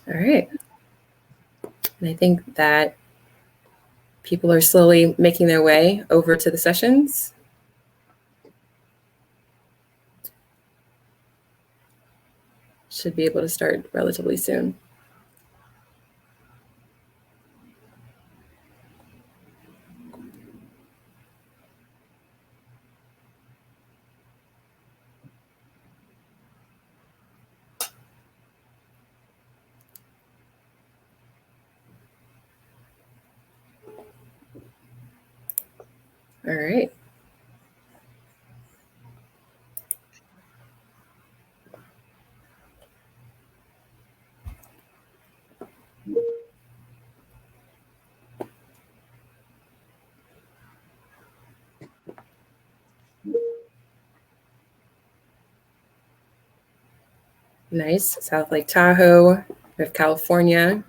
All right. And I think that people are slowly making their way over to the sessions. Should be able to start relatively soon. All right. Nice. South Lake Tahoe, we have California.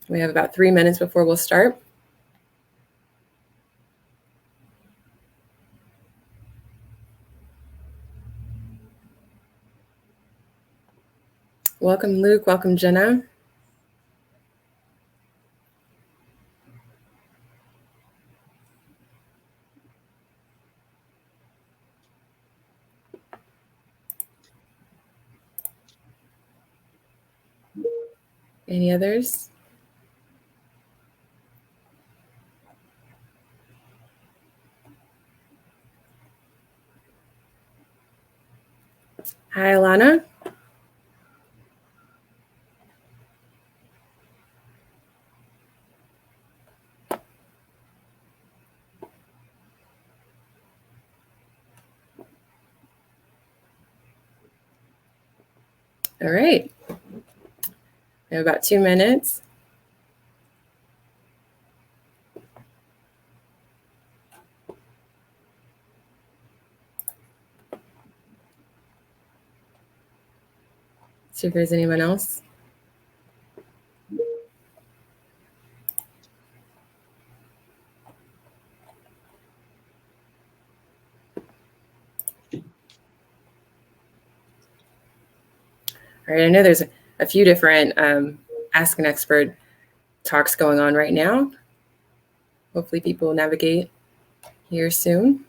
We have about 3 minutes before we'll start. Welcome, Luke. Welcome, Jenna. Any others? Hi, Alana. All right. We have about 2 minutes. See if there's anyone else. All right, I know there's a few different Ask an Expert talks going on right now. Hopefully people will navigate here soon.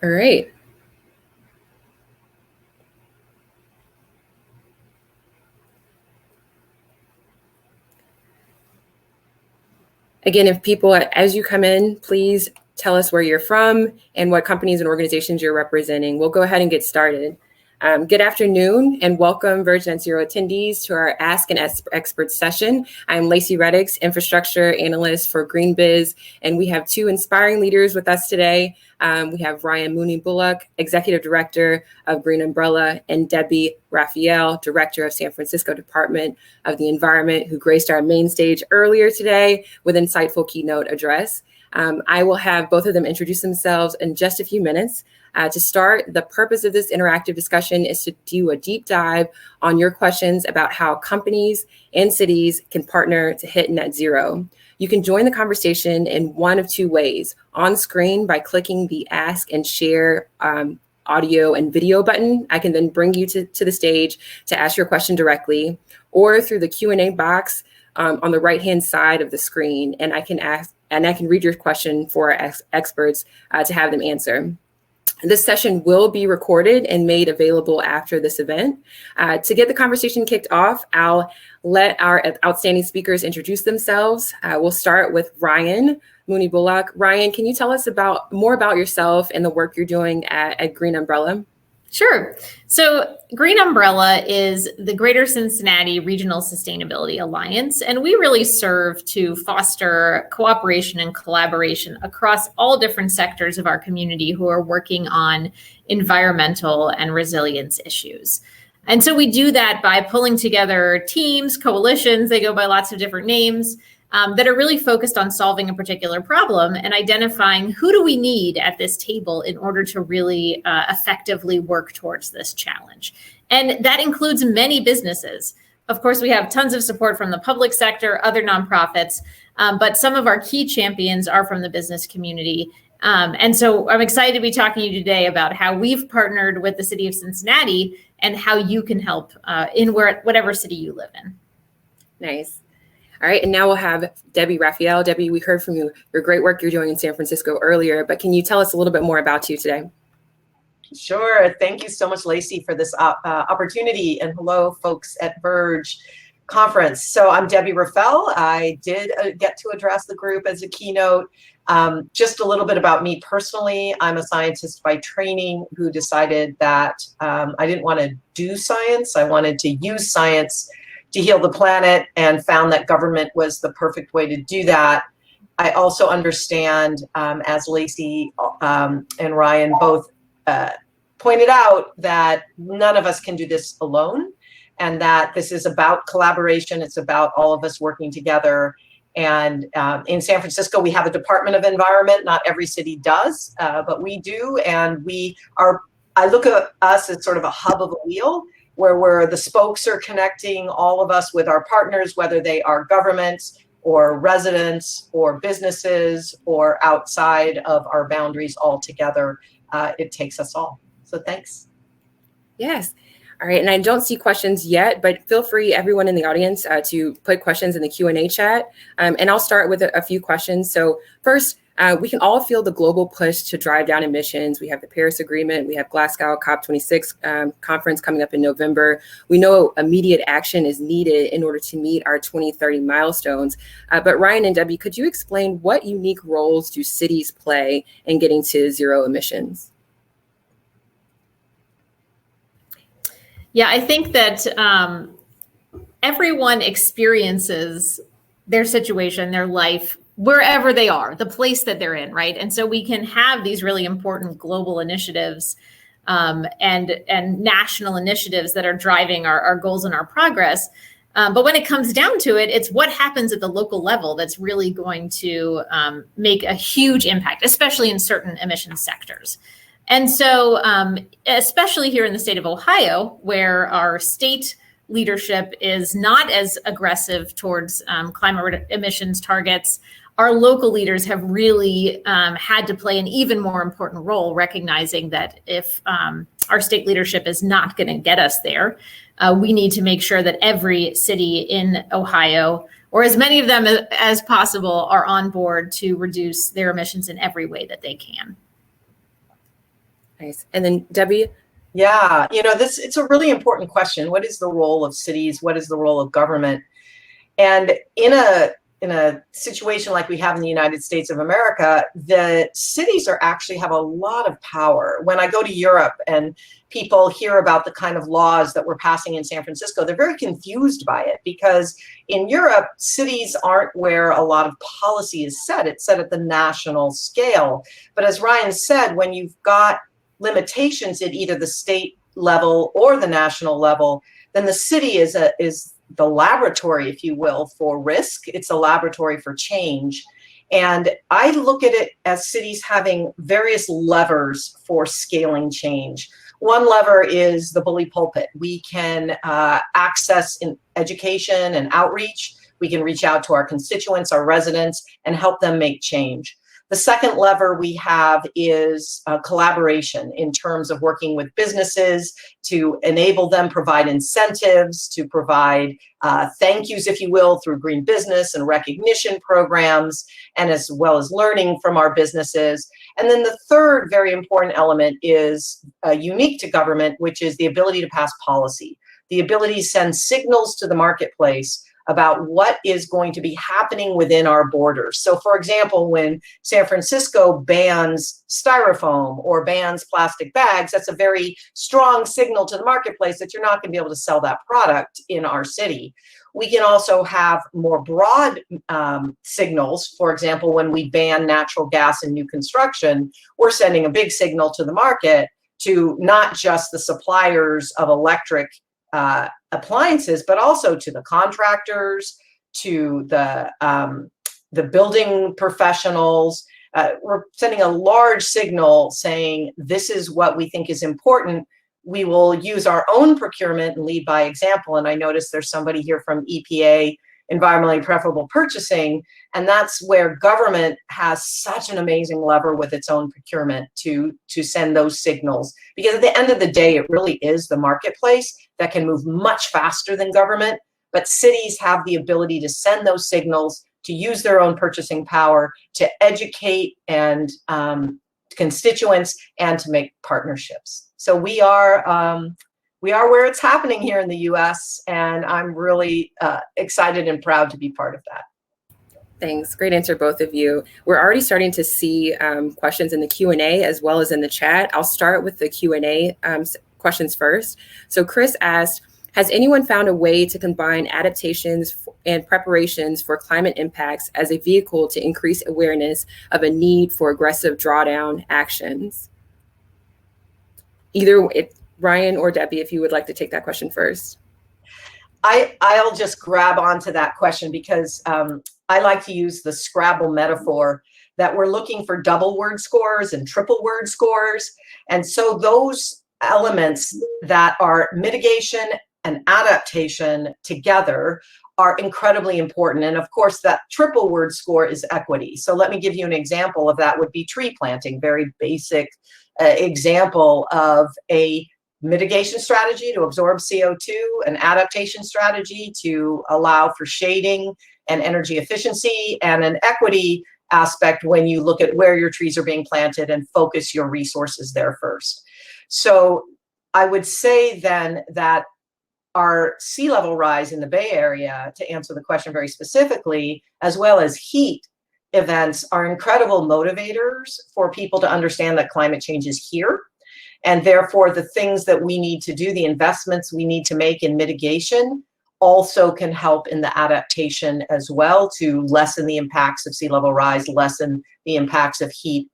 All right. Again, if people, as you come in, please tell us where you're from and what companies and organizations you're representing. We'll go ahead and get started. Good afternoon and welcome Virgin Net Zero attendees to our Ask an Expert session. I'm Lacey Reddix, infrastructure analyst for GreenBiz, and we have two inspiring leaders with us today. We have Ryan Mooney-Bullock, executive director of Green Umbrella, and Debbie Raphael, director of San Francisco Department of the Environment, who graced our main stage earlier today with an insightful keynote address. I will have both of them introduce themselves in just a few minutes. To start, the purpose of this interactive discussion is to do a deep dive on your questions about how companies and cities can partner to hit net zero. You can join the conversation in one of two ways: on screen by clicking the Ask and Share audio and video button. I can then bring you to the stage to ask your question directly, or through the Q&A box on the right-hand side of the screen, and I can read your question for our experts to have them answer. This session will be recorded and made available after this event. To get the conversation kicked off, I'll let our outstanding speakers introduce themselves. We'll start with Ryan Mooney-Bullock. Ryan, can you tell us more about yourself and the work you're doing at Green Umbrella? Sure. So Green Umbrella is the Greater Cincinnati Regional Sustainability Alliance, and we really serve to foster cooperation and collaboration across all different sectors of our community who are working on environmental and resilience issues. And so we do that by pulling together teams, coalitions, they go by lots of different names, that are really focused on solving a particular problem and identifying who do we need at this table in order to really effectively work towards this challenge. And that includes many businesses. Of course, we have tons of support from the public sector, other nonprofits, but some of our key champions are from the business community. And so I'm excited to be talking to you today about how we've partnered with the city of Cincinnati and how you can help in whatever city you live in. Nice. All right, and now we'll have Debbie Raphael. Debbie, we heard from you, your great work you're doing in San Francisco earlier, but can you tell us a little bit more about you today? Sure. Thank you so much, Lacey, for this opportunity. And hello, folks at Verge Conference. So I'm Debbie Raphael. I did get to address the group as a keynote. Just a little bit about me personally. I'm a scientist by training who decided that I didn't want to do science. I wanted to use science to heal the planet, and found that government was the perfect way to do that. I also understand, as Lacey and Ryan both pointed out, that none of us can do this alone, and that this is about collaboration. It's about all of us working together. And in San Francisco, we have a Department of Environment. Not every city does, but we do. And I look at us as sort of a hub of a wheel, where the spokes are connecting all of us with our partners, whether they are governments or residents or businesses or outside of our boundaries altogether. It takes us all. So thanks. Yes. All right. And I don't see questions yet, but feel free, everyone in the audience, to put questions in the Q&A chat. And I'll start with a few questions. So first, we can all feel the global push to drive down emissions. We have the Paris Agreement. We have Glasgow COP26 conference coming up in November. We know immediate action is needed in order to meet our 2030 milestones. But Ryan and Debbie, could you explain what unique roles do cities play in getting to zero emissions? Yeah, I think that everyone experiences their situation, their life, wherever they are, the place that they're in, right? And so we can have these really important global initiatives and national initiatives that are driving our goals and our progress. But when it comes down to it, it's what happens at the local level that's really going to make a huge impact, especially in certain emission sectors. And so, especially here in the state of Ohio, where our state leadership is not as aggressive towards climate emissions targets, our local leaders have really had to play an even more important role, recognizing that if our state leadership is not going to get us there, we need to make sure that every city in Ohio, or as many of them as possible, are on board to reduce their emissions in every way that they can. Nice. And then Debbie? Yeah, it's a really important question. What is the role of cities? What is the role of government? And in a situation like we have in the United States of America, the cities actually have a lot of power. When I go to Europe and people hear about the kind of laws that we're passing in San Francisco, they're very confused by it, because in Europe, cities aren't where a lot of policy is set. It's set at the national scale. But as Ryan said, when you've got limitations at either the state level or the national level, then the city is the laboratory, if you will, for risk. It's a laboratory for change. And I look at it as cities having various levers for scaling change. One lever is the bully pulpit. We can access in education and outreach. We can reach out to our constituents, our residents, and help them make change. The second lever we have is collaboration in terms of working with businesses to enable them, provide incentives, to provide thank yous, if you will, through green business and recognition programs, and as well as learning from our businesses. And then the third very important element is unique to government, which is the ability to pass policy, the ability to send signals to the marketplace about what is going to be happening within our borders. So for example, when San Francisco bans styrofoam or bans plastic bags, that's a very strong signal to the marketplace that you're not going to be able to sell that product in our city. We can also have more broad signals. For example, when we ban natural gas in new construction, we're sending a big signal to the market, to not just the suppliers of electric appliances, but also to the contractors, to the building professionals. We're sending a large signal saying this is what we think is important. We will use our own procurement and lead by example. And I noticed there's somebody here from EPA, environmentally preferable purchasing, and that's where government has such an amazing lever with its own procurement to send those signals. Because at the end of the day, it really is the marketplace that can move much faster than government, but cities have the ability to send those signals, to use their own purchasing power, to educate and constituents, and to make partnerships. So we are where it's happening here in the U.S., and I'm really excited and proud to be part of that. Thanks. Great answer, both of you. We're already starting to see questions in the Q&A as well as in the chat. I'll start with the Q&A questions first. So Chris asked, has anyone found a way to combine adaptations and preparations for climate impacts as a vehicle to increase awareness of a need for aggressive drawdown actions? Either Ryan or Debbie, if you would like to take that question first. I'll just grab onto that question because I like to use the Scrabble metaphor that we're looking for double word scores and triple word scores. And so those elements that are mitigation and adaptation together are incredibly important. And of course, that triple word score is equity. So let me give you an example of that would be tree planting, very basic example of a mitigation strategy to absorb CO2, an adaptation strategy to allow for shading and energy efficiency, and an equity aspect when you look at where your trees are being planted and focus your resources there first. So I would say then that our sea level rise in the Bay Area, to answer the question very specifically, as well as heat events, are incredible motivators for people to understand that climate change is here. And therefore, the things that we need to do, the investments we need to make in mitigation, also can help in the adaptation as well to lessen the impacts of sea level rise, lessen the impacts of heat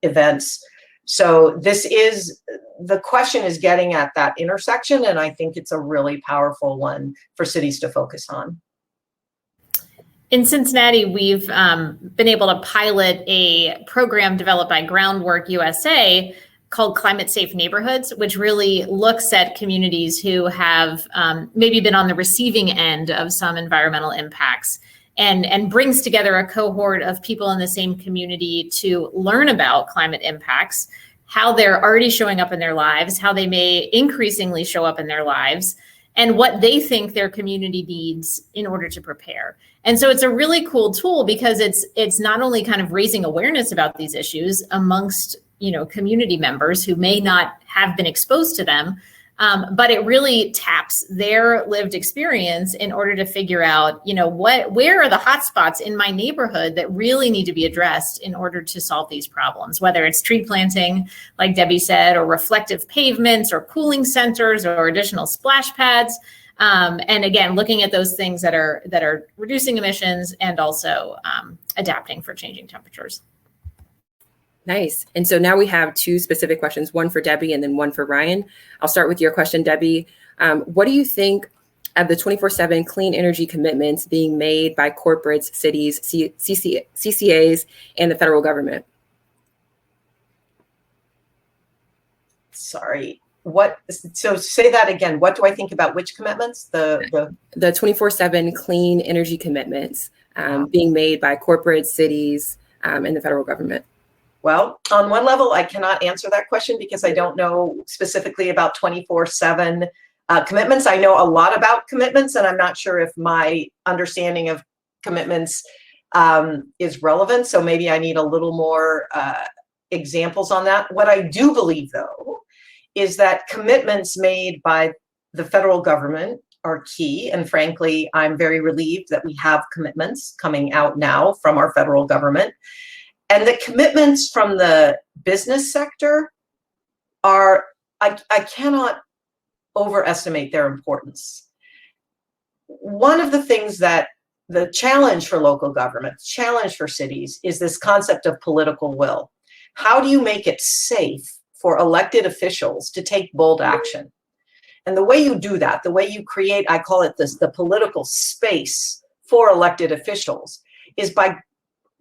events. So the question is getting at that intersection, and I think it's a really powerful one for cities to focus on. In Cincinnati, we've been able to pilot a program developed by Groundwork USA called Climate Safe Neighborhoods, which really looks at communities who have maybe been on the receiving end of some environmental impacts and brings together a cohort of people in the same community to learn about climate impacts, how they're already showing up in their lives, how they may increasingly show up in their lives, and what they think their community needs in order to prepare. And so it's a really cool tool because it's not only kind of raising awareness about these issues amongst community members who may not have been exposed to them, but it really taps their lived experience in order to figure out, where are the hot spots in my neighborhood that really need to be addressed in order to solve these problems, whether it's tree planting, like Debbie said, or reflective pavements or cooling centers or additional splash pads. And again, looking at those things that are reducing emissions and also adapting for changing temperatures. Nice. And so now we have two specific questions, one for Debbie and then one for Ryan. I'll start with your question, Debbie. What do you think of the 24/7 clean energy commitments being made by corporates, cities, CCAs, and the federal government? Sorry. So say that again. What do I think about which commitments? The 24/7 clean energy commitments being made by corporate cities and the federal government. Well, on one level, I cannot answer that question because I don't know specifically about 24/7 commitments. I know a lot about commitments, and I'm not sure if my understanding of commitments is relevant. So maybe I need a little more examples on that. What I do believe, though, is that commitments made by the federal government are key. And frankly, I'm very relieved that we have commitments coming out now from our federal government. And the commitments from the business sector are, I cannot overestimate their importance. One of the things that the challenge for local government, challenge for cities, is this concept of political will. How do you make it safe for elected officials to take bold action? And the way you do that, the way you create, I call it this, the political space for elected officials, is by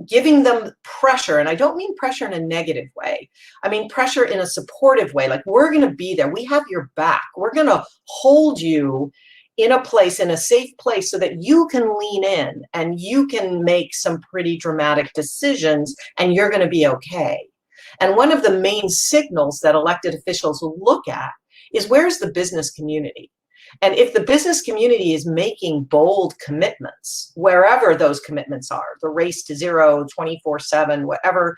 giving them pressure. And I don't mean pressure in a negative way. I mean pressure in a supportive way. Like, we're going to be there. We have your back. We're going to hold you in a place, in a safe place, so that you can lean in and you can make some pretty dramatic decisions and you're going to be okay. And one of the main signals that elected officials will look at is, where's the business community? And if the business community is making bold commitments, wherever those commitments are, the race to zero, 24/7, whatever,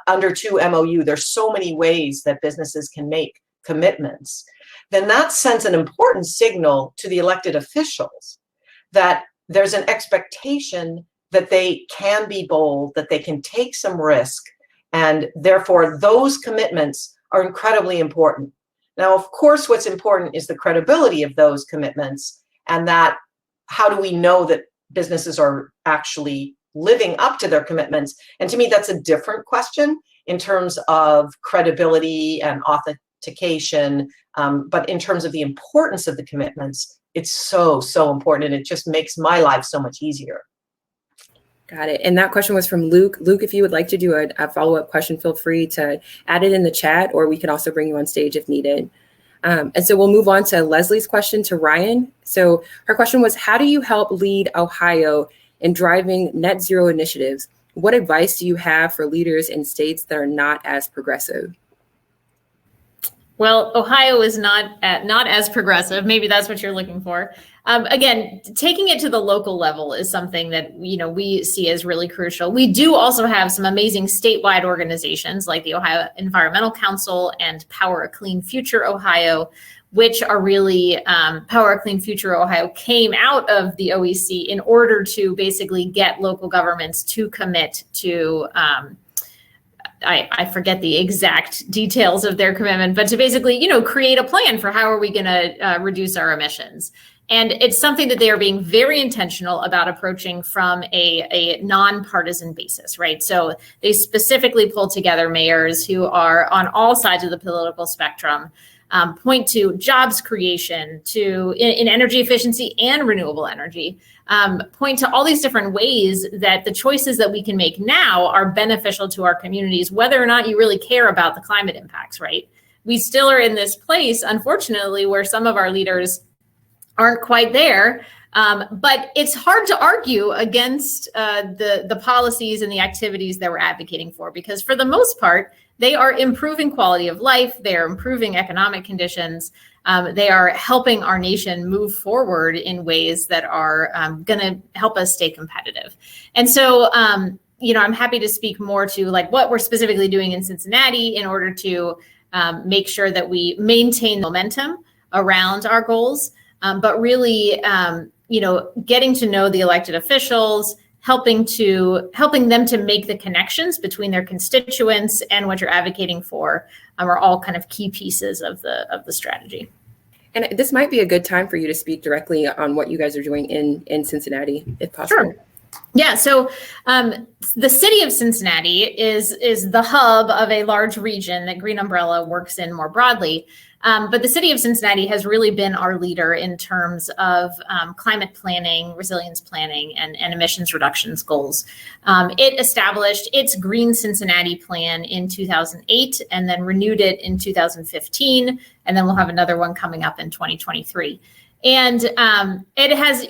under 2 MOU, there's so many ways that businesses can make commitments, then that sends an important signal to the elected officials that there's an expectation that they can be bold, that they can take some risk, and therefore those commitments are incredibly important. Now, of course, what's important is the credibility of those commitments, and that how do we know that businesses are actually living up to their commitments? And to me, that's a different question in terms of credibility and authentication. But in terms of the importance of the commitments, it's so, so important. And it just makes my life so much easier. Got it. And that question was from Luke. Luke, if you would like to do a follow-up question, feel free to add it in the chat, or we can also bring you on stage if needed. And so we'll move on to Leslie's question to Ryan. So her question was, how do you help lead Ohio in driving net zero initiatives? What advice do you have for leaders in states that are not as progressive? Well, Ohio is not as progressive. Maybe that's what you're looking for. Again, taking it to the local level is something that we see as really crucial. We do also have some amazing statewide organizations like the Ohio Environmental Council and Power a Clean Future Ohio, which are really Power a Clean Future Ohio came out of the OEC in order to basically get local governments to commit to. I forget the exact details of their commitment, but to basically, create a plan for how are we going to reduce our emissions. And it's something that they are being very intentional about approaching from a nonpartisan basis, right? So they specifically pull together mayors who are on all sides of the political spectrum, point to jobs creation, in energy efficiency and renewable energy, point to all these different ways that the choices that we can make now are beneficial to our communities, whether or not you really care about the climate impacts, right? We still are in this place, unfortunately, where some of our leaders aren't quite there. But it's hard to argue against the policies and the activities that we're advocating for, because for the most part, they are improving quality of life, they are improving economic conditions, they are helping our nation move forward in ways that are going to help us stay competitive. And so, I'm happy to speak more to like what we're specifically doing in Cincinnati in order to make sure that we maintain momentum around our goals, but really, getting to know the elected officials, helping them to make the connections between their constituents and what you're advocating for are all kind of key pieces of the strategy. And this might be a good time for you to speak directly on what you guys are doing in Cincinnati, if possible. Sure. Yeah, so the city of Cincinnati is the hub of a large region that Green Umbrella works in more broadly. But the city of Cincinnati has really been our leader in terms of climate planning, resilience planning, and emissions reductions goals. It established its Green Cincinnati plan in 2008 and then renewed it in 2015. And then we'll have another one coming up in 2023. And it has,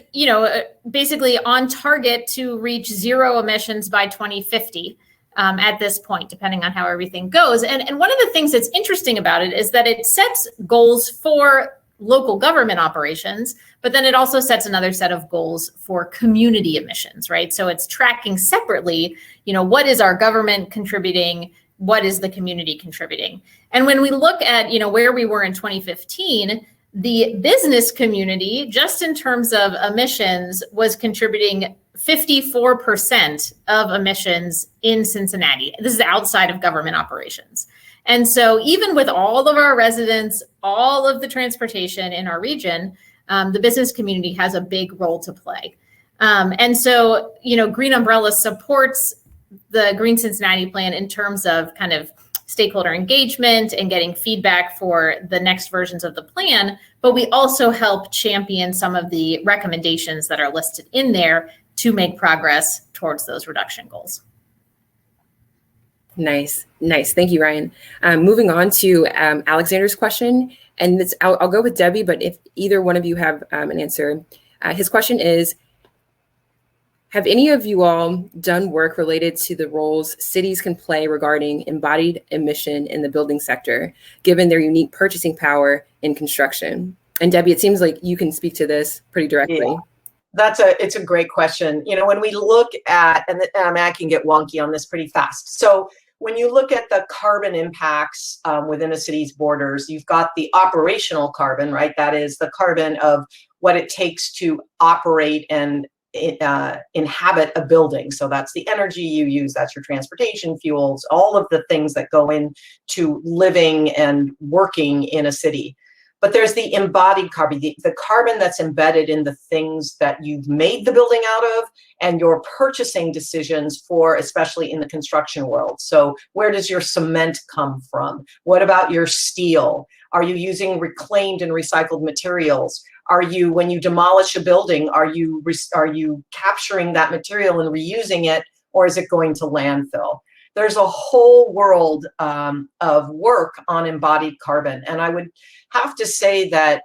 basically on target to reach zero emissions by 2050. At this point, depending on how everything goes. And one of the things that's interesting about it is that it sets goals for local government operations, but then it also sets another set of goals for community emissions, right? So it's tracking separately, what is our government contributing? What is the community contributing? And when we look at, where we were in 2015, the business community, just in terms of emissions, was contributing 54% of emissions in Cincinnati. This is outside of government operations. And so even with all of our residents, all of the transportation in our region, the business community has a big role to play. And so, Green Umbrella supports the Green Cincinnati plan in terms of kind of stakeholder engagement and getting feedback for the next versions of the plan, but we also help champion some of the recommendations that are listed in there to make progress towards those reduction goals. Nice. Thank you, Ryan. Moving on to Alexander's question, and I'll go with Debbie, but if either one of you have an answer. His question is, have any of you all done work related to the roles cities can play regarding embodied emission in the building sector, given their unique purchasing power in construction? And Debbie, it seems like you can speak to this pretty directly. Yeah. It's a great question. When we look at, and I can get wonky on this pretty fast. So when you look at the carbon impacts within a city's borders, you've got the operational carbon, right? That is the carbon of what it takes to operate and inhabit a building. So that's the energy you use, that's your transportation fuels, all of the things that go into living and working in a city. But there's the embodied carbon, the carbon that's embedded in the things that you've made the building out of and your purchasing decisions for, especially in the construction world. So where does your cement come from? What about your steel? Are you using reclaimed and recycled materials? Are you, when you demolish a building, are you capturing that material and reusing it, or is it going to landfill? There's a whole world of work on embodied carbon. And I would have to say that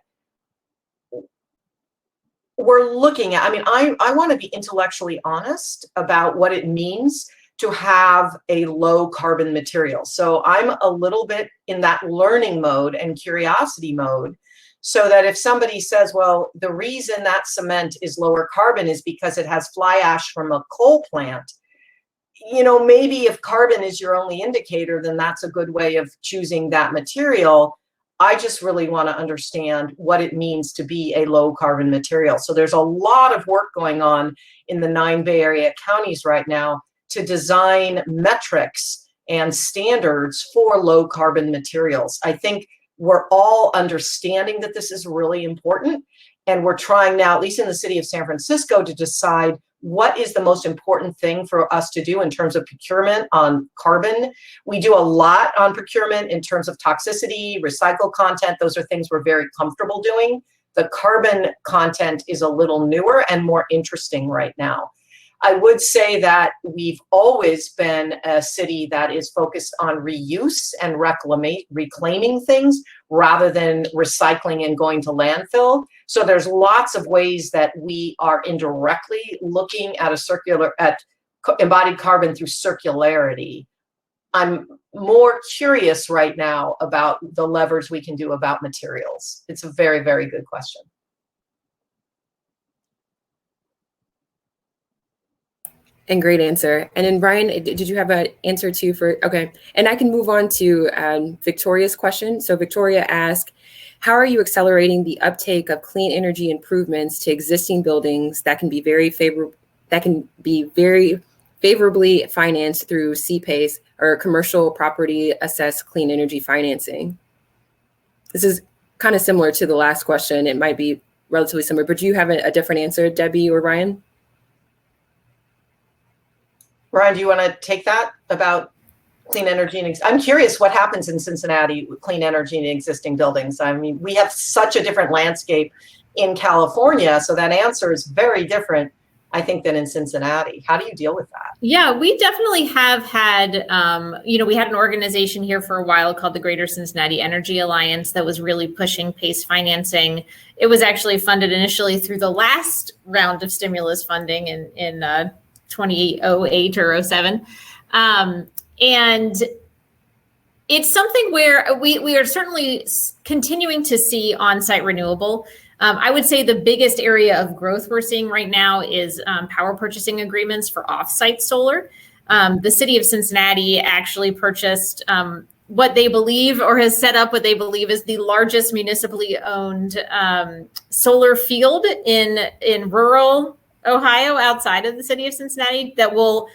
we're looking at, I want to be intellectually honest about what it means to have a low carbon material. So I'm a little bit in that learning mode and curiosity mode, so that if somebody says, well, the reason that cement is lower carbon is because it has fly ash from a coal plant, maybe if carbon is your only indicator, then that's a good way of choosing that material. I just really want to understand what it means to be a low carbon material. So there's a lot of work going on in the 9 Bay Area counties right now to design metrics and standards for low carbon materials. I think we're all understanding that this is really important. And we're trying now, at least in the city of San Francisco, to decide what is the most important thing for us to do in terms of procurement on carbon. We do a lot on procurement in terms of toxicity, recycled content. Those are things we're very comfortable doing. The carbon content is a little newer and more interesting right now. I would say that we've always been a city that is focused on reuse and reclaiming things rather than recycling and going to landfill. So there's lots of ways that we are indirectly looking at embodied carbon through circularity. I'm more curious right now about the levers we can do about materials. It's a very, very good question. And great answer. And then Ryan, did you have an answer too okay. And I can move on to Victoria's question. So Victoria asked, how are you accelerating the uptake of clean energy improvements to existing buildings that can be very favorably financed through CPACE or commercial property assessed clean energy financing? This is kind of similar to the last question. It might be relatively similar, but do you have a different answer, Debbie or Ryan? Ryan, do you want to take that about clean energy? I'm curious what happens in Cincinnati with clean energy in existing buildings. We have such a different landscape in California, so that answer is very different, I think, than in Cincinnati. How do you deal with that? Yeah, we definitely have had, we had an organization here for a while called the Greater Cincinnati Energy Alliance that was really pushing PACE financing. It was actually funded initially through the last round of stimulus funding in 2008 or 07. And it's something where we are certainly continuing to see on-site renewable. I would say the biggest area of growth we're seeing right now is power purchasing agreements for off-site solar. The city of Cincinnati actually purchased what they believe, or has set up what they believe is the largest municipally owned solar field in rural Ohio, outside of the city of Cincinnati, that will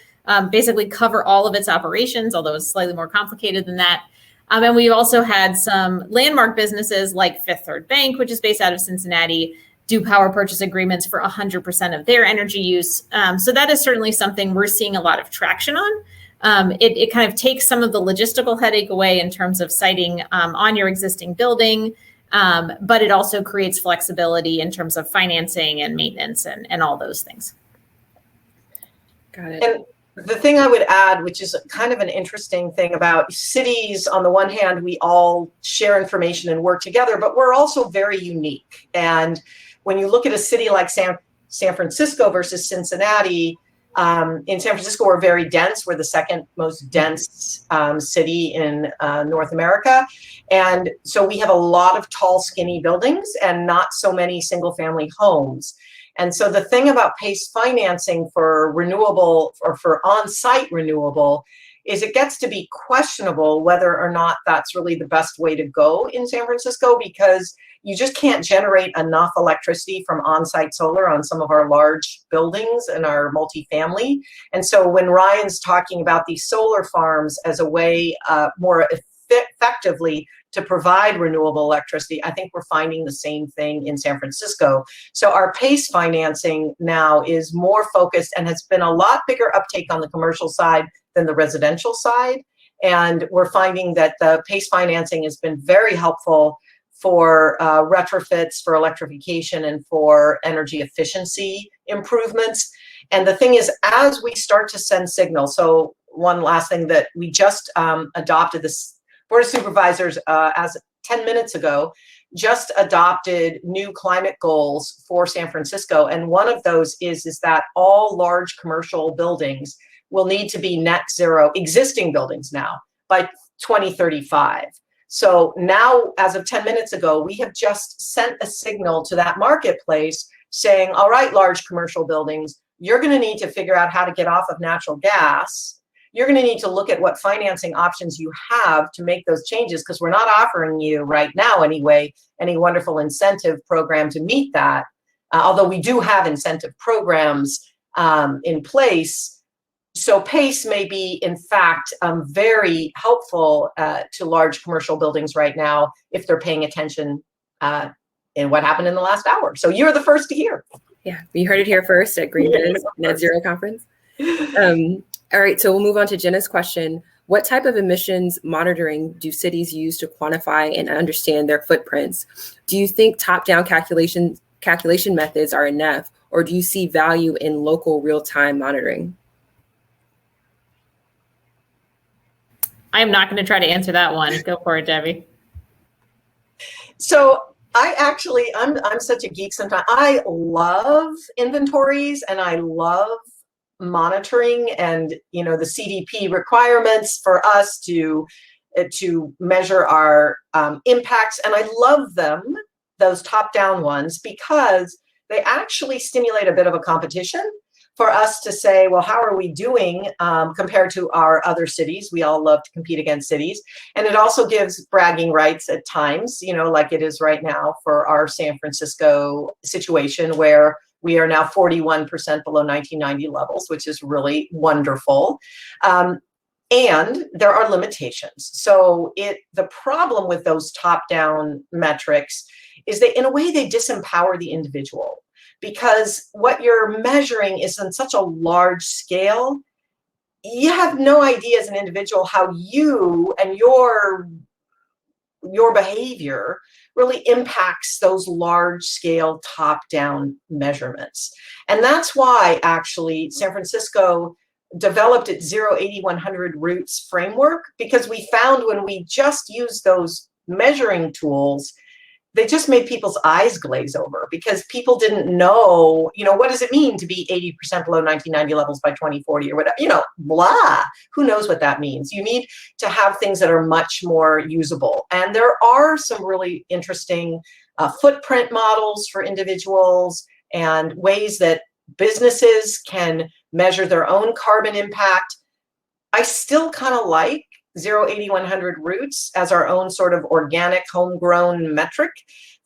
basically cover all of its operations, although it's slightly more complicated than that. And we've also had some landmark businesses like Fifth Third Bank, which is based out of Cincinnati, do power purchase agreements for 100% of their energy use. So that is certainly something we're seeing a lot of traction on. It kind of takes some of the logistical headache away in terms of siting on your existing building, but it also creates flexibility in terms of financing and maintenance and all those things. Got it. And the thing I would add, which is kind of an interesting thing about cities, on the one hand, we all share information and work together, but we're also very unique. And when you look at a city like San Francisco versus Cincinnati, in San Francisco, we're very dense. We're the second most dense city in North America. And so we have a lot of tall, skinny buildings and not so many single family homes. And so the thing about PACE financing for renewable or for on-site renewable is it gets to be questionable whether or not that's really the best way to go in San Francisco, because you just can't generate enough electricity from on-site solar on some of our large buildings and our multifamily. And so when Ryan's talking about these solar farms as a way more effectively to provide renewable electricity, I think we're finding the same thing in San Francisco. So our PACE financing now is more focused and has been a lot bigger uptake on the commercial side than the residential side. And we're finding that the PACE financing has been very helpful for retrofits, for electrification, and for energy efficiency improvements. And the thing is, as we start to send signals, so one last thing that we just adopted, this Board of Supervisors, as 10 minutes ago, just adopted new climate goals for San Francisco. And one of those is that all large commercial buildings will need to be net zero, existing buildings now, by 2035. So now, as of 10 minutes ago, we have just sent a signal to that marketplace saying, all right, large commercial buildings, you're going to need to figure out how to get off of natural gas. You're going to need to look at what financing options you have to make those changes, because we're not offering you right now anyway any wonderful incentive program to meet that, although we do have incentive programs in place. So PACE may be, in fact, very helpful to large commercial buildings right now if they're paying attention in what happened in the last hour. So you're the first to hear. Yeah, you heard it here first at GreenBiz Net Zero Conference. All right, so we'll move on to Jenna's question. What type of emissions monitoring do cities use to quantify and understand their footprints? Do you think top-down calculation methods are enough, or do you see value in local real-time monitoring? I'm not going to try to answer that one. Go for it, Debbie. So I'm such a geek sometimes. I love inventories and I love monitoring, and the CDP requirements for us to measure our impacts, and I love them, those top-down ones, because they actually stimulate a bit of a competition for us to say, well, how are we doing compared to our other cities? We all love to compete against cities, and it also gives bragging rights at times, like it is right now for our San Francisco situation, where we are now 41% below 1990 levels, which is really wonderful. And there are limitations. So the problem with those top-down metrics is that, in a way, they disempower the individual, because what you're measuring is on such a large scale. You have no idea as an individual how you and your behavior really impacts those large-scale top-down measurements. And that's why, actually, San Francisco developed its 0-80-100 routes framework, because we found when we just used those measuring tools, they just made people's eyes glaze over, because people didn't know, what does it mean to be 80% below 1990 levels by 2040 or whatever, blah. Who knows what that means? You need to have things that are much more usable. And there are some really interesting footprint models for individuals and ways that businesses can measure their own carbon impact. I still kind of like 0-80-100 routes as our own sort of organic homegrown metric,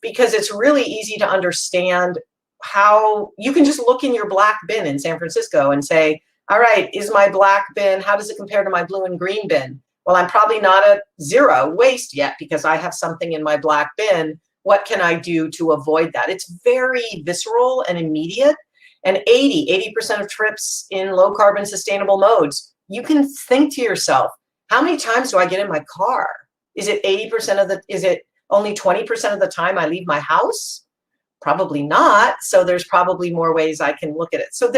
because it's really easy to understand how you can just look in your black bin in San Francisco and say, all right, is my black bin, how does it compare to my blue and green bin? Well, I'm probably not at zero waste yet because I have something in my black bin. What can I do to avoid that? It's very visceral and immediate. And 80% of trips in low carbon sustainable modes you can think to yourself, how many times do I get in my car? Is it 80% is it only 20% of the time I leave my house? Probably not. So there's probably more ways I can look at it. So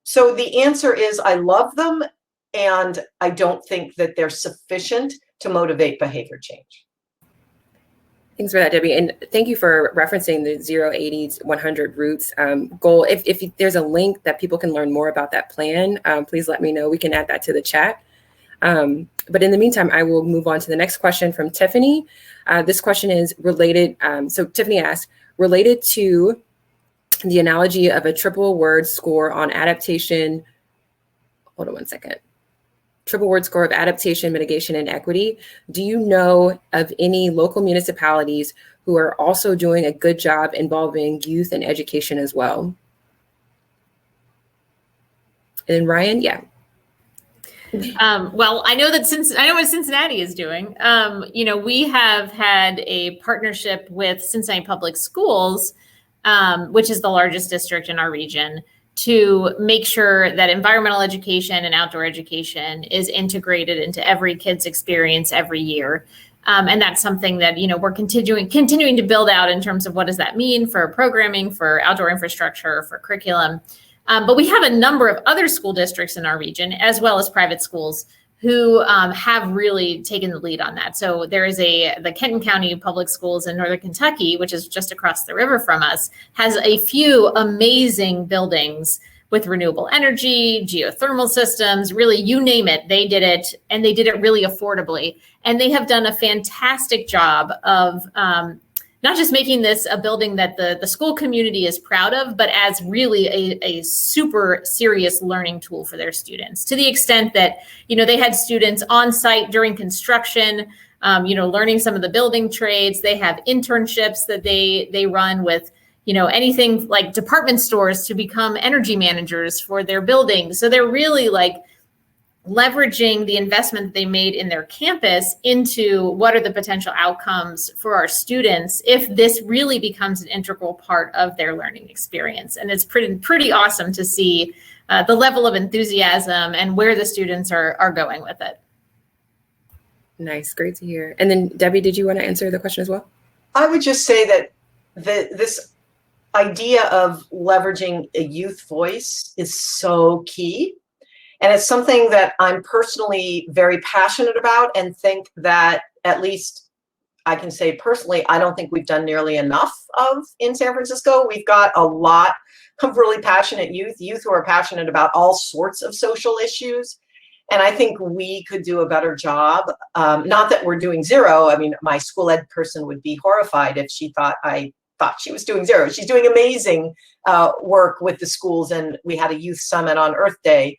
so the answer is I love them, and I don't think that they're sufficient to motivate behavior change. Thanks for that, Debbie. And thank you for referencing the 0, 80, 100 roots goal. If there's a link that people can learn more about that plan, please let me know. We can add that to the chat. But in the meantime, I will move on to the next question from Tiffany. This question is related. So Tiffany asked, related to the analogy of a triple word score on adaptation. Hold on one second. Triple word score of adaptation, mitigation, and equity. Do you know of any local municipalities who are also doing a good job involving youth and education as well? And Ryan, yeah. Well, I know what Cincinnati is doing. We have had a partnership with Cincinnati Public Schools, which is the largest district in our region, to make sure that environmental education and outdoor education is integrated into every kid's experience every year. And that's something that, we're continuing to build out in terms of what does that mean for programming, for outdoor infrastructure, for curriculum. But we have a number of other school districts in our region, as well as private schools, who have really taken the lead on that. So there is the Kenton County Public Schools in Northern Kentucky, which is just across the river from us, has a few amazing buildings with renewable energy, geothermal systems, really, you name it, they did it, and they did it really affordably. And they have done a fantastic job of not just making this a building that the school community is proud of, but as really a super serious learning tool for their students, to the extent that, they had students on site during construction, learning some of the building trades. They have internships that they run with, anything like department stores to become energy managers for their buildings. So they're really leveraging the investment that they made in their campus into what are the potential outcomes for our students if this really becomes an integral part of their learning experience. And it's pretty awesome to see the level of enthusiasm and where the students are going with it. Nice, great to hear. And then Debbie, did you want to answer the question as well? I would just say that this idea of leveraging a youth voice is so key. And it's something that I'm personally very passionate about, and think that, at least I can say personally, I don't think we've done nearly enough of in San Francisco. We've got a lot of really passionate youth who are passionate about all sorts of social issues. And I think we could do a better job. Not that we're doing zero. I mean, my school ed person would be horrified if she thought I thought she was doing zero. She's doing amazing work with the schools, and we had a youth summit on Earth Day.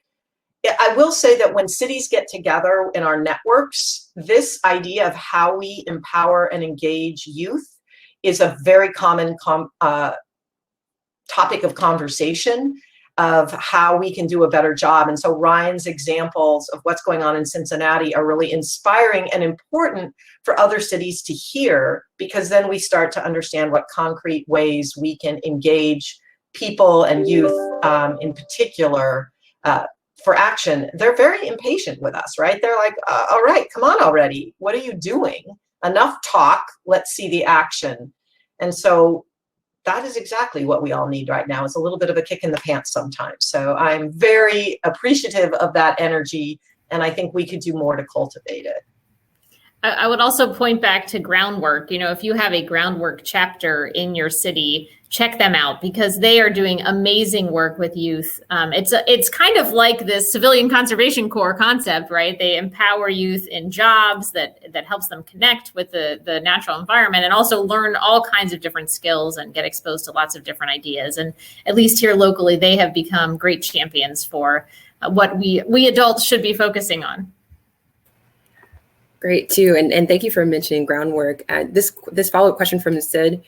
I will say that when cities get together in our networks, this idea of how we empower and engage youth is a very common topic of conversation, of how we can do a better job. And so Ryan's examples of what's going on in Cincinnati are really inspiring and important for other cities to hear, because then we start to understand what concrete ways we can engage people and youth in particular for action. They're very impatient with us, right? They're like, all right, come on already. What are you doing? Enough talk. Let's see the action. And so that is exactly what we all need right now. It's a little bit of a kick in the pants sometimes. So I'm very appreciative of that energy, and I think we could do more to cultivate it. I would also point back to groundwork. If you have a groundwork chapter in your city, check them out, because they are doing amazing work with youth. It's kind of like this civilian conservation corps concept, right? They empower youth in jobs that helps them connect with the natural environment, and also learn all kinds of different skills and get exposed to lots of different ideas. And at least here locally, they have become great champions for what we adults should be focusing on. Great too, and thank you for mentioning groundwork. This follow-up question from Sid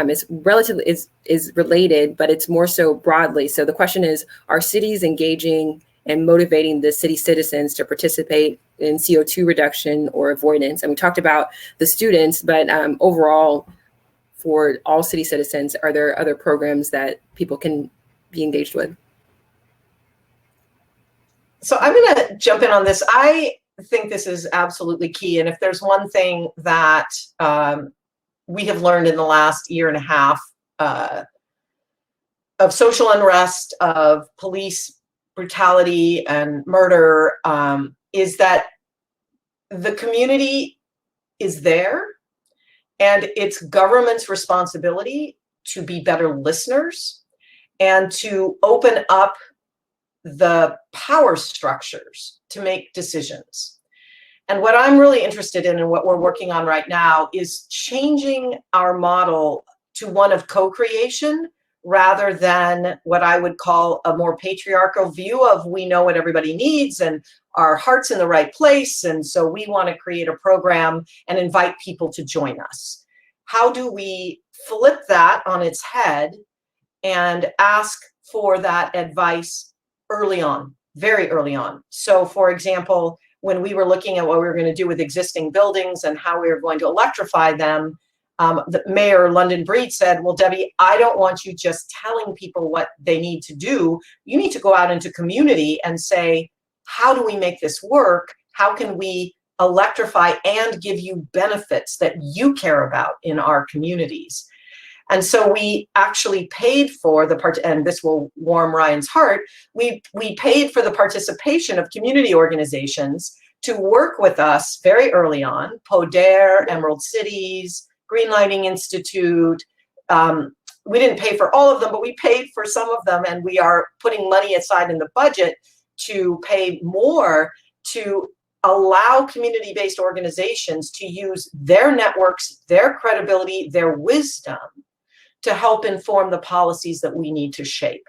is relatively is related, but it's more so broadly. So the question is: are cities engaging and motivating the city citizens to participate in CO2 reduction or avoidance? And we talked about the students, but overall, for all city citizens, are there other programs that people can be engaged with? So I'm going to jump in on this. I think this is absolutely key. And if there's one thing that we have learned in the last year and a half of social unrest, of police brutality and murder, is that the community is there, and it's government's responsibility to be better listeners and to open up the power structures to make decisions. And what I'm really interested in and what we're working on right now is changing our model to one of co-creation rather than what I would call a more patriarchal view of we know what everybody needs and our heart's in the right place. And so we want to create a program and invite people to join us. How do we flip that on its head and ask for that advice early on, very early on? So for example, when we were looking at what we were going to do with existing buildings and how we were going to electrify them, the mayor, London Breed, said, well, Debbie, I don't want you just telling people what they need to do. You need to go out into community and say, how do we make this work? How can we electrify and give you benefits that you care about in our communities? And so we actually paid for the part, and this will warm Ryan's heart, we paid for the participation of community organizations to work with us very early on, Poder, Emerald Cities, Green Lighting Institute. We didn't pay for all of them, but we paid for some of them, and we are putting money aside in the budget to pay more to allow community-based organizations to use their networks, their credibility, their wisdom to help inform the policies that we need to shape.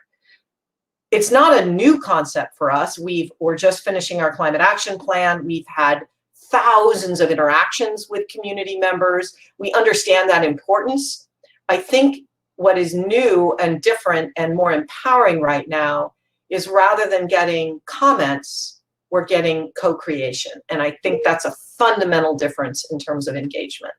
It's not a new concept for us. We're just finishing our climate action plan. We've had thousands of interactions with community members. We understand that importance. I think what is new and different and more empowering right now is rather than getting comments, we're getting co-creation. And I think that's a fundamental difference in terms of engagement.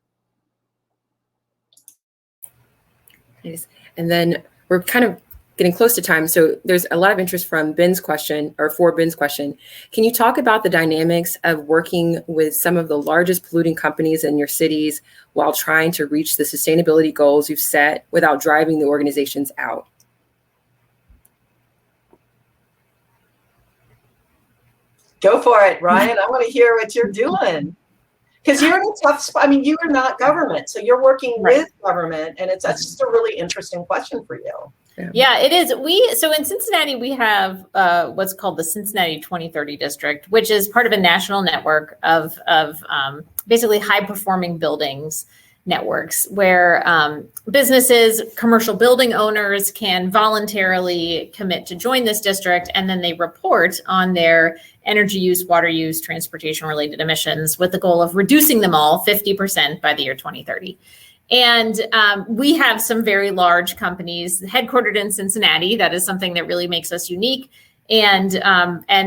Nice. And then we're kind of getting close to time. So there's a lot of interest from Ben's question, or for Ben's question. Can you talk about the dynamics of working with some of the largest polluting companies in your cities while trying to reach the sustainability goals you've set without driving the organizations out? Go for it, Ryan. I want to hear what you're doing. Because you're in a tough spot. I mean, you are not government, so you're working with government, and that's just a really interesting question for you. Yeah, it is. So in Cincinnati, we have what's called the Cincinnati 2030 district, which is part of a national network of basically high-performing buildings networks where businesses, commercial building owners can voluntarily commit to join this district, and then they report on their energy use, water use, transportation-related emissions with the goal of reducing them all 50% by the year 2030. And we have some very large companies headquartered in Cincinnati. That is something that really makes us unique. And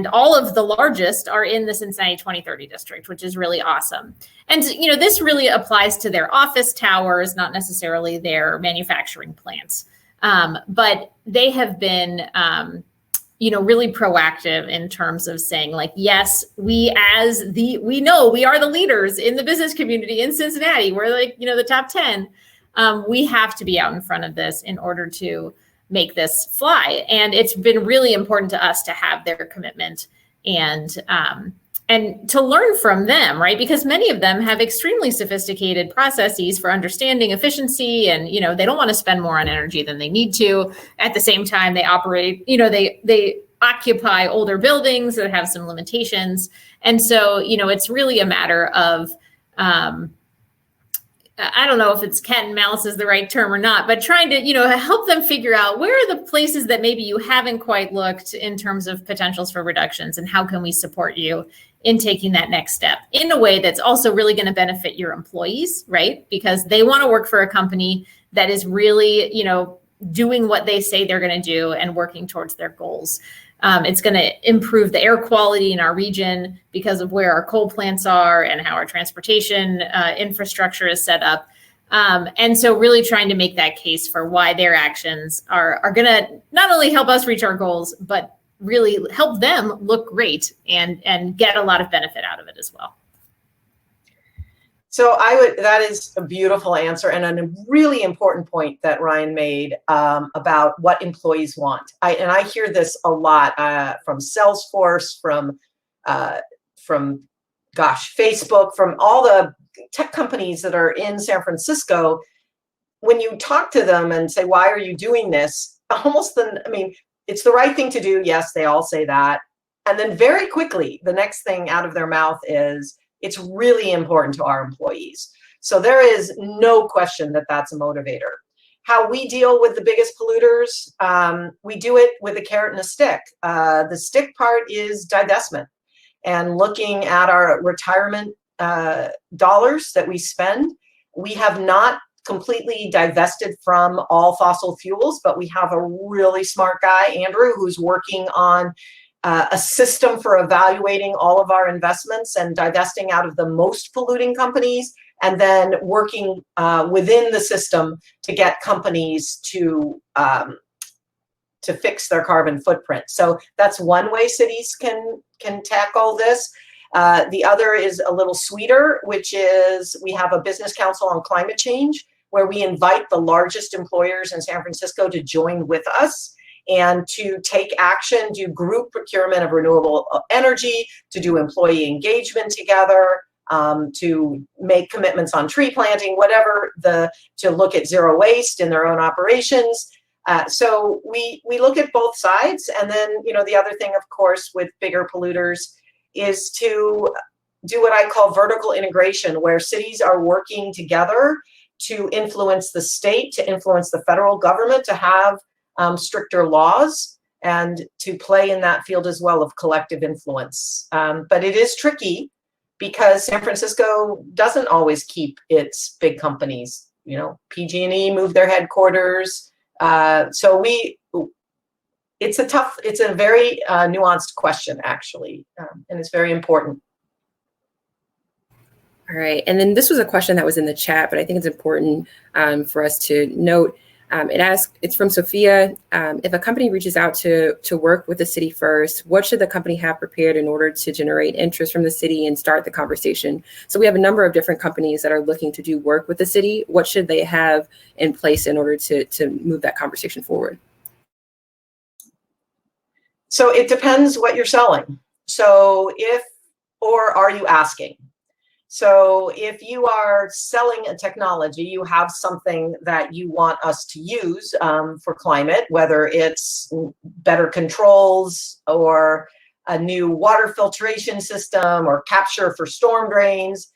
all of the largest are in the Cincinnati 2030 district, which is really awesome. And, you know, this really applies to their office towers, not necessarily their manufacturing plants. But they have been, really proactive in terms of saying, like, yes, we know we are the leaders in the business community in Cincinnati. We're like, the top 10. We have to be out in front of this in order to make this fly. And it's been really important to us to have their commitment and to learn from them, right? Because many of them have extremely sophisticated processes for understanding efficiency, and they don't want to spend more on energy than they need to. At the same time, they operate, they occupy older buildings that have some limitations. And so, it's really a matter of I don't know if it's cat and mouse is the right term or not, but trying to, help them figure out where are the places that maybe you haven't quite looked in terms of potentials for reductions, and how can we support you in taking that next step in a way that's also really going to benefit your employees, right? Because they want to work for a company that is really, doing what they say they're going to do and working towards their goals. It's going to improve the air quality in our region because of where our coal plants are and how our transportation infrastructure is set up. And so really trying to make that case for why their actions are going to not only help us reach our goals, but really help them look great and get a lot of benefit out of it as well. So that is a beautiful answer and a really important point that Ryan made about what employees want. I hear this a lot from Salesforce, from Facebook, from all the tech companies that are in San Francisco. When you talk to them and say, why are you doing this? It's the right thing to do. Yes, they all say that. And then very quickly, the next thing out of their mouth is, it's really important to our employees. So there is no question that that's a motivator. How we deal with the biggest polluters, we do it with a carrot and a stick. The stick part is divestment and looking at our retirement dollars that we spend. We have not completely divested from all fossil fuels, but we have a really smart guy, Andrew, who's working on a system for evaluating all of our investments and divesting out of the most polluting companies, and then working within the system to get companies to fix their carbon footprint. So that's one way cities can tackle this. The other is a little sweeter, which is we have a business council on climate change where we invite the largest employers in San Francisco to join with us and to take action, do group procurement of renewable energy, to do employee engagement together, to make commitments on tree planting, whatever, to look at zero waste in their own operations. So we look at both sides. And then, the other thing, of course, with bigger polluters is to do what I call vertical integration, where cities are working together to influence the state, to influence the federal government, to have stricter laws, and to play in that field as well of collective influence. But it is tricky because San Francisco doesn't always keep its big companies. PG&E moved their headquarters. So it's a very nuanced question, actually, and it's very important. All right. And then this was a question that was in the chat, but I think it's important for us to note. It's from Sophia. If a company reaches out to work with the city first, what should the company have prepared in order to generate interest from the city and start the conversation? So we have a number of different companies that are looking to do work with the city. What should they have in place in order to move that conversation forward? So it depends what you're selling. Or are you asking? So if you are selling a technology, you have something that you want us to use for climate, whether it's better controls or a new water filtration system or capture for storm drains,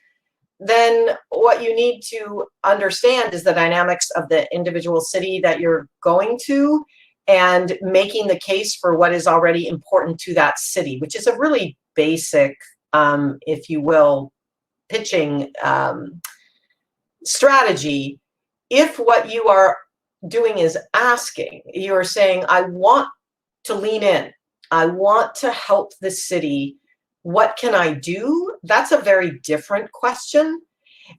then what you need to understand is the dynamics of the individual city that you're going to and making the case for what is already important to that city, which is a really basic, if you will, pitching strategy. If what you are doing is asking, you're saying, I want to lean in, I want to help the city, what can I do? That's a very different question.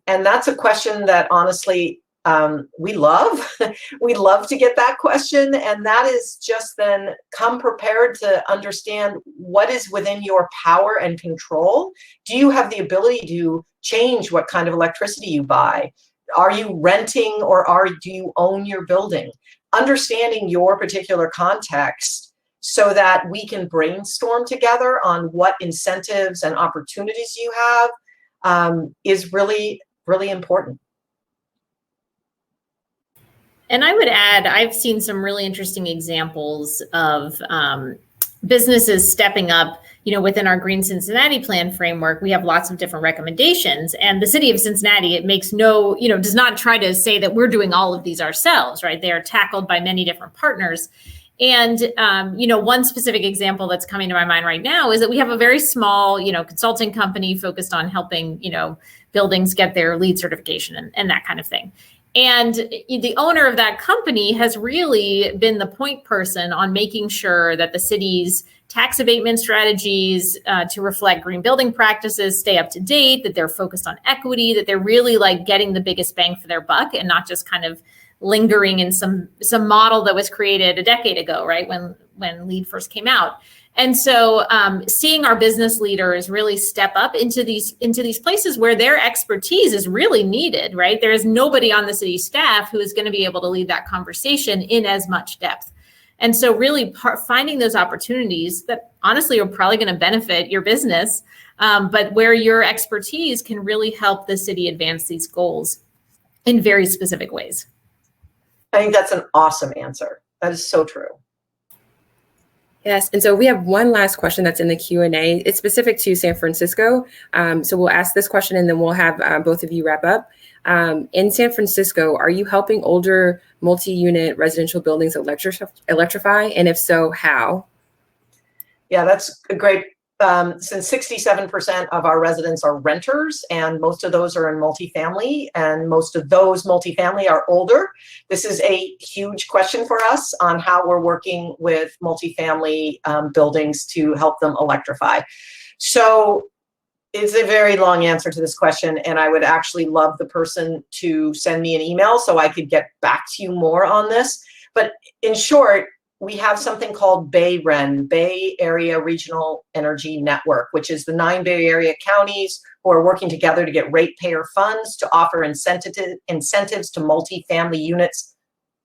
And that's a question that honestly, we love. We love to get that question. And that is just then come prepared to understand what is within your power and control. Do you have the ability to change what kind of electricity you buy? Are you renting or do you own your building? Understanding your particular context so that we can brainstorm together on what incentives and opportunities you have is really, really important. And I would add, I've seen some really interesting examples of businesses stepping up. Within our Green Cincinnati plan framework, we have lots of different recommendations. And the city of Cincinnati, it makes does not try to say that we're doing all of these ourselves, right? They are tackled by many different partners. And, one specific example that's coming to my mind right now is that we have a very small, consulting company focused on helping, buildings get their LEED certification and that kind of thing. And the owner of that company has really been the point person on making sure that the city's tax abatement strategies to reflect green building practices stay up to date, that they're focused on equity, that they're really getting the biggest bang for their buck and not just kind of lingering in some model that was created a decade ago, right? When LEED first came out. And so seeing our business leaders really step up into these places where their expertise is really needed, right? There is nobody on the city staff who is going to be able to lead that conversation in as much depth. And so really finding those opportunities that honestly are probably going to benefit your business, but where your expertise can really help the city advance these goals in very specific ways. I think that's an awesome answer. That is so true. Yes, and so we have one last question that's in the Q&A. It's specific to San Francisco. So we'll ask this question and then we'll have both of you wrap up. In San Francisco, are you helping older multi-unit residential buildings electrify? And if so, how? Yeah, that's a great. Since 67% of our residents are renters and most of those are in multifamily and most of those multifamily are older, this is a huge question for us on how we're working with multifamily buildings to help them electrify. So it's a very long answer to this question, and I would actually love the person to send me an email so I could get back to you more on this. But in short, we have something called Bayren, Bay Area Regional Energy Network, which is the 9 Bay Area counties who are working together to get ratepayer funds to offer incentives to multifamily units,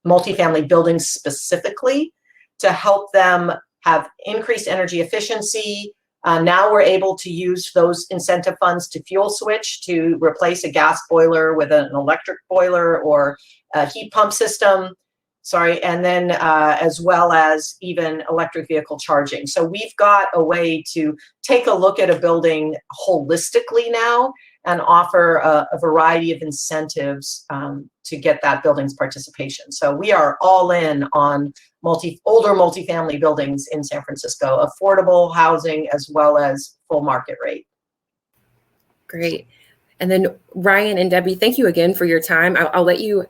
multifamily buildings specifically, to help them have increased energy efficiency. Now we're able to use those incentive funds to fuel switch to replace a gas boiler with an electric boiler or a heat pump system. And then as well as even electric vehicle charging. So we've got a way to take a look at a building holistically now and offer a variety of incentives to get that building's participation. So we are all in on older multifamily buildings in San Francisco, affordable housing as well as full market rate. Great. And then Ryan and Debbie, thank you again for your time. I'll let you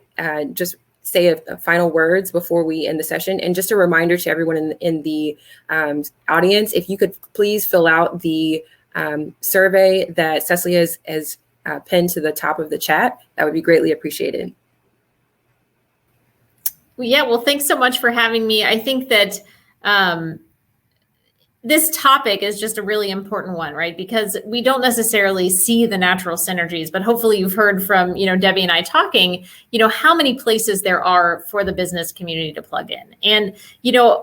just say a final words before we end the session. And just a reminder to everyone in the audience, if you could please fill out the survey that Cecily has pinned to the top of the chat, that would be greatly appreciated. Well, thanks so much for having me. I think that this topic is just a really important one, right? Because we don't necessarily see the natural synergies, but hopefully you've heard from, Debbie and I talking, how many places there are for the business community to plug in. And,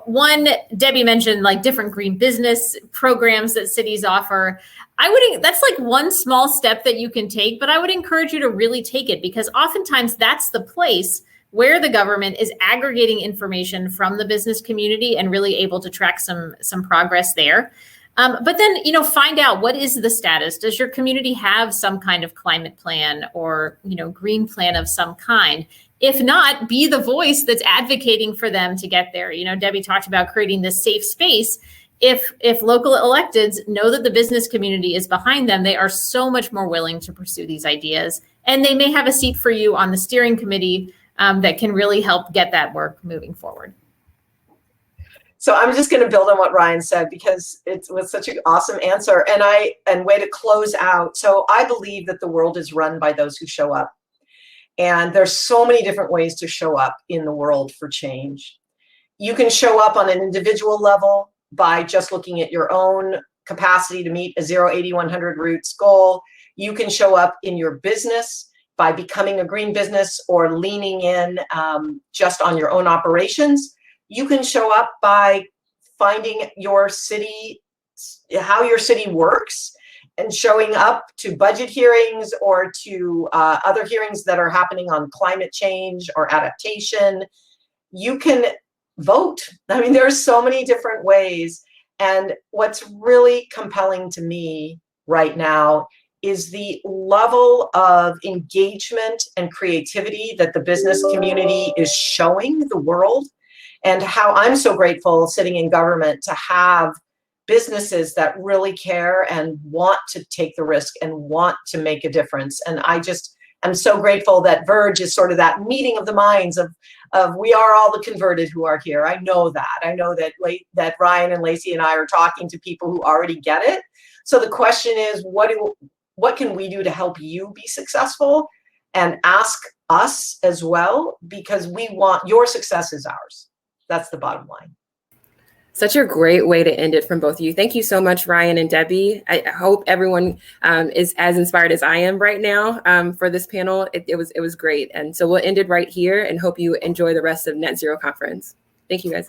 one, Debbie mentioned like different green business programs that cities offer. That's like one small step that you can take, but I would encourage you to really take it because oftentimes that's the place where the government is aggregating information from the business community and really able to track some progress there. But then, find out what is the status. Does your community have some kind of climate plan or, green plan of some kind? If not, be the voice that's advocating for them to get there. Debbie talked about creating this safe space. If local electeds know that the business community is behind them, they are so much more willing to pursue these ideas. And they may have a seat for you on the steering committee that can really help get that work moving forward. So I'm just going to build on what Ryan said because it was such an awesome answer and way to close out. So I believe that the world is run by those who show up. And there's so many different ways to show up in the world for change. You can show up on an individual level by just looking at your own capacity to meet a 0-80-100 roots goal. You can show up in your business by becoming a green business or leaning in just on your own operations. You can show up by finding your city, how your city works, and showing up to budget hearings or to other hearings that are happening on climate change or adaptation. You can vote. I mean, there are so many different ways. And what's really compelling to me right now is the level of engagement and creativity that the business community is showing the world, and how I'm so grateful sitting in government to have businesses that really care and want to take the risk and want to make a difference. And I'm so grateful that Verge is sort of that meeting of the minds of we are all the converted who are here. I know that. I know that Ryan and Lacey and I are talking to people who already get it. So the question is, what can we do to help you be successful? and ask us as well, because we want your success is ours. That's the bottom line. Such a great way to end it from both of you. Thank you so much, Ryan and Debbie. I hope everyone is as inspired as I am right now for this panel. It was great. And so we'll end it right here and hope you enjoy the rest of Net Zero Conference. Thank you, guys.